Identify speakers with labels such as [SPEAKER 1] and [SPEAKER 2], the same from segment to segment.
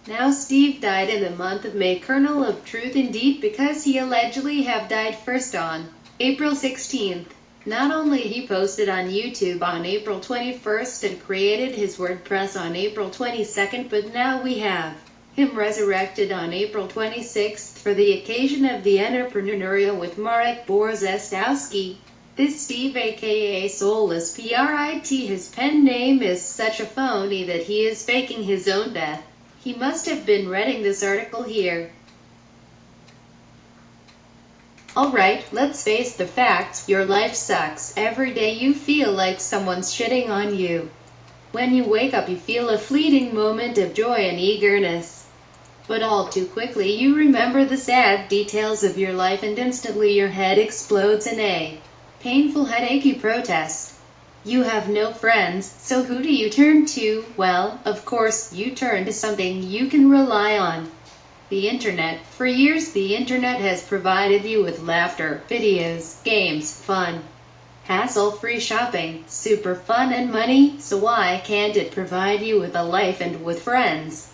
[SPEAKER 1] Now Steve died in the month of May. Kernel of truth indeed, because he allegedly have died first on April 16th. Not only he posted on YouTube on April 21st and created his WordPress on April 22nd, but now we have him resurrected on April 26th for the occasion of the Entrepreneurial with MAREK BORZESTOWSKI. This Steve aka SOULLESS-PRIT, his pen name is such a phony that he is faking his own death. He must have been reading this article here. Alright, let's face the facts. Your life sucks. Every day you feel like someone's shitting on you. When you wake up you feel a fleeting moment of joy and eagerness. But all too quickly you remember the sad details of your life and instantly your head explodes in a painful headachy protest. You have no friends, so who do you turn to? Well, of course, you turn to something you can rely on. The internet. For years the internet has provided you with laughter, videos, games, fun, hassle-free shopping, super fun and money, so why can't it provide you with a life and with friends?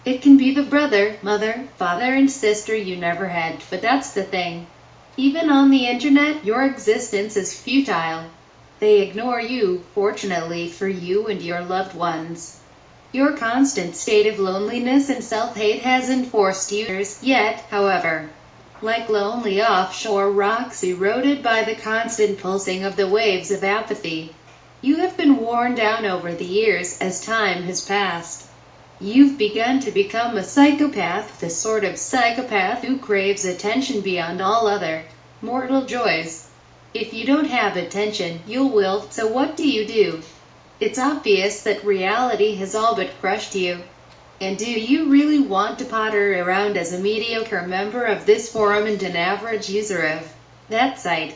[SPEAKER 1] It can be the brother, mother, father and sister you never had, but that's the thing. Even on the internet, your existence is futile. They ignore you, fortunately for you and your loved ones. Your constant state of loneliness and self-hate hasn't forced you yet, however. Like lonely offshore rocks eroded by the constant pulsing of the waves of apathy, you have been worn down over the years as time has passed. You've begun to become a psychopath, the sort of psychopath who craves attention beyond all other mortal joys. If you don't have attention, you'll wilt, so what do? It's obvious that reality has all but crushed you. And do you really want to potter around as a mediocre member of this forum and an average user of that site?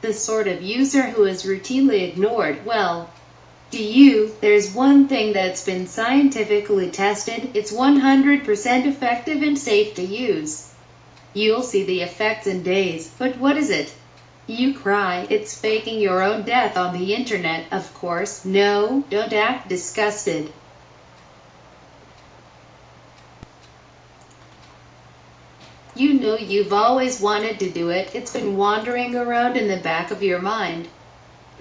[SPEAKER 1] The sort of user who is routinely ignored? Well, there's one thing that's been scientifically tested. It's 100% effective and safe to use. You'll see the effects in days, but what is it? You cry, it's faking your own death on the internet, of course. No, don't act disgusted. You know you've always wanted to do it. It's been wandering around in the back of your mind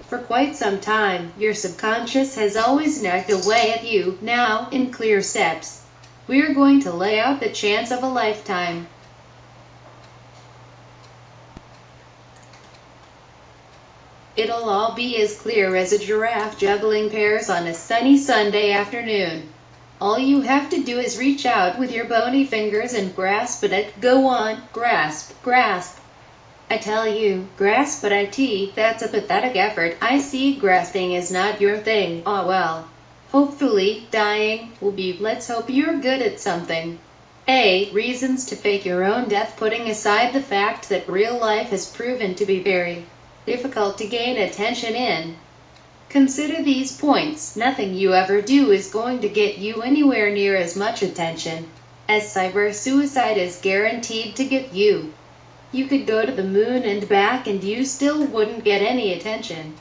[SPEAKER 1] for quite some time. Your subconscious has always nagged away at you. Now, in clear steps, we're going to lay out the chance of a lifetime. It'll all be as clear as a giraffe juggling pears on a sunny Sunday afternoon. All you have to do is reach out with your bony fingers and grasp at it. Go on, grasp, grasp. I tell you, grasp at it, that's a pathetic effort. I see grasping is not your thing. Ah well. Hopefully, dying will be. Let's hope you're good at something. A. Reasons to fake your own death. Putting aside the fact that real life has proven to be very difficult to gain attention in. Consider these points. Nothing you ever do is going to get you anywhere near as much attention as cyber suicide is guaranteed to get you. You could go to the moon and back and you still wouldn't get any attention.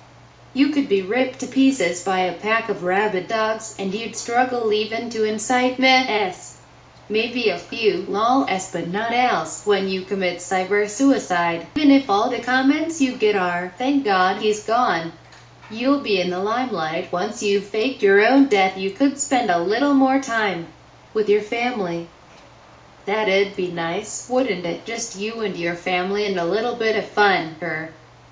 [SPEAKER 1] You could be ripped to pieces by a pack of rabid dogs and you'd struggle even to incite mess. Maybe a few lol-s but not else when you commit cyber suicide. Even if all the comments you get are, thank God he's gone. You'll be in the limelight. Once you've faked your own death you could spend a little more time with your family. That'd be nice, wouldn't it? Just you and your family and a little bit of fun.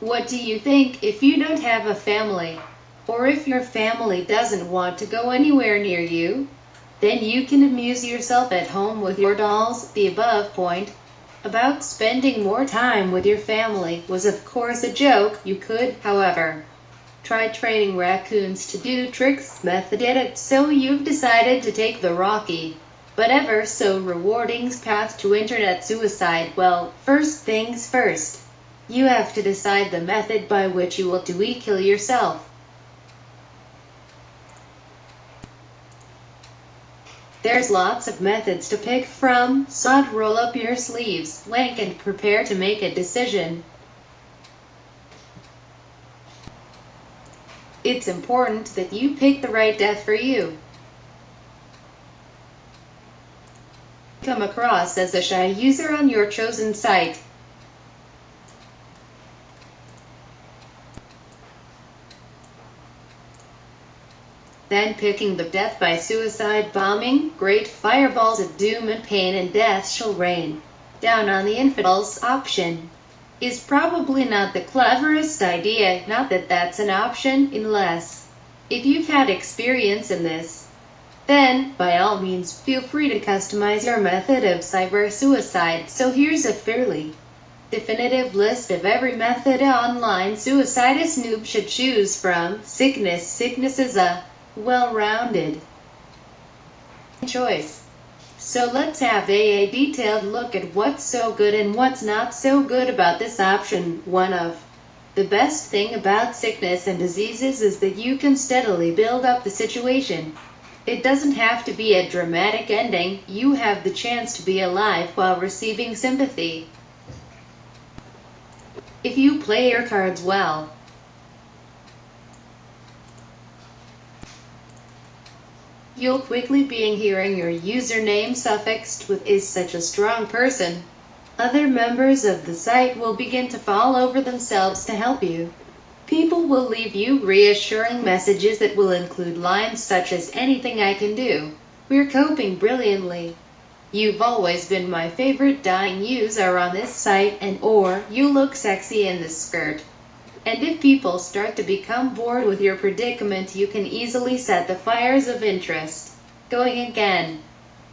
[SPEAKER 1] What do you think? If you don't have a family, or if your family doesn't want to go anywhere near you, then you can amuse yourself at home with your dolls. The above point about spending more time with your family was of course a joke. You could, however, try training raccoons to do tricks. Method at it. So you've decided to take the rocky, but ever so rewarding path to internet suicide. Well, first things first. You have to decide the method by which you will kill yourself. There's lots of methods to pick from, so roll up your sleeves, link and prepare to make a decision. It's important that you pick the right death for you. come across as a shy user on your chosen site. Then picking the death by suicide bombing, great fireballs of doom and pain and death shall rain down on the infidels option is probably not the cleverest idea, not that that's an option, unless if you've had experience in this. Then, by all means, feel free to customize your method of cyber suicide. So here's a fairly definitive list of every method online suicidist noob should choose from. Sickness is a well-rounded choice. So let's have a detailed look at what's so good and what's not so good about this option. One of the best thing about sickness and diseases is that you can steadily build up the situation. It doesn't have to be a dramatic ending. You have the chance to be alive while receiving sympathy. If you play your cards well, you'll quickly be hearing your username suffixed with "is such a strong person." Other members of the site will begin to fall over themselves to help you. People will leave you reassuring messages that will include lines such as "anything I can do," "we're coping brilliantly," "you've always been my favorite dying user on this site," and or "you look sexy in this skirt." And if people start to become bored with your predicament, you can easily set the fires of interest going again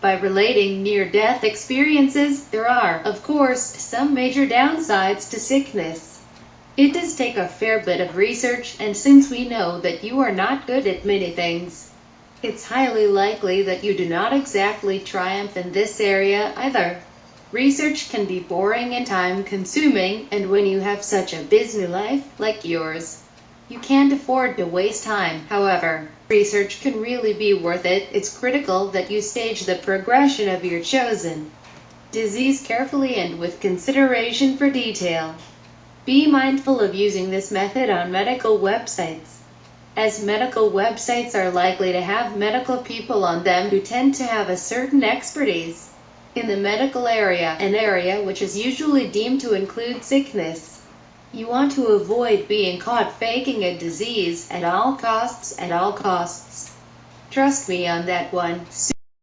[SPEAKER 1] by relating near-death experiences. There are, of course, some major downsides to sickness. It does take a fair bit of research, and since we know that you are not good at many things, it's highly likely that you do not exactly triumph in this area either. Research can be boring and time-consuming, and when you have such a busy life like yours, you can't afford to waste time. However, research can really be worth it. It's critical that you stage the progression of your chosen disease carefully and with consideration for detail. Be mindful of using this method on medical websites, as medical websites are likely to have medical people on them who tend to have a certain expertise in the medical area, an area which is usually deemed to include sickness. You want to avoid being caught faking a disease at all costs, Trust me on that one.